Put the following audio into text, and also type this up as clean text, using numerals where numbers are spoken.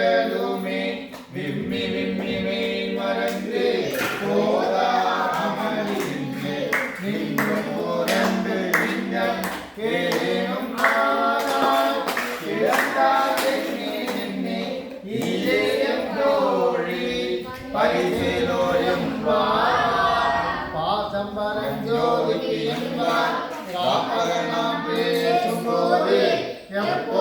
விட்டலுமே விம்மி விம்மி மெய் மறந்து போதாமலிருந்து நின்றும் புரண்டு விண்ணம் கேளும் ஆனால் கிடந்தாலே நின்னே இதயம் தோழி பரிசேலோயம் பாசம் பரஞ்சோதிக்கு என்பார் காப்பகனாம் பேசும்போது எப்போ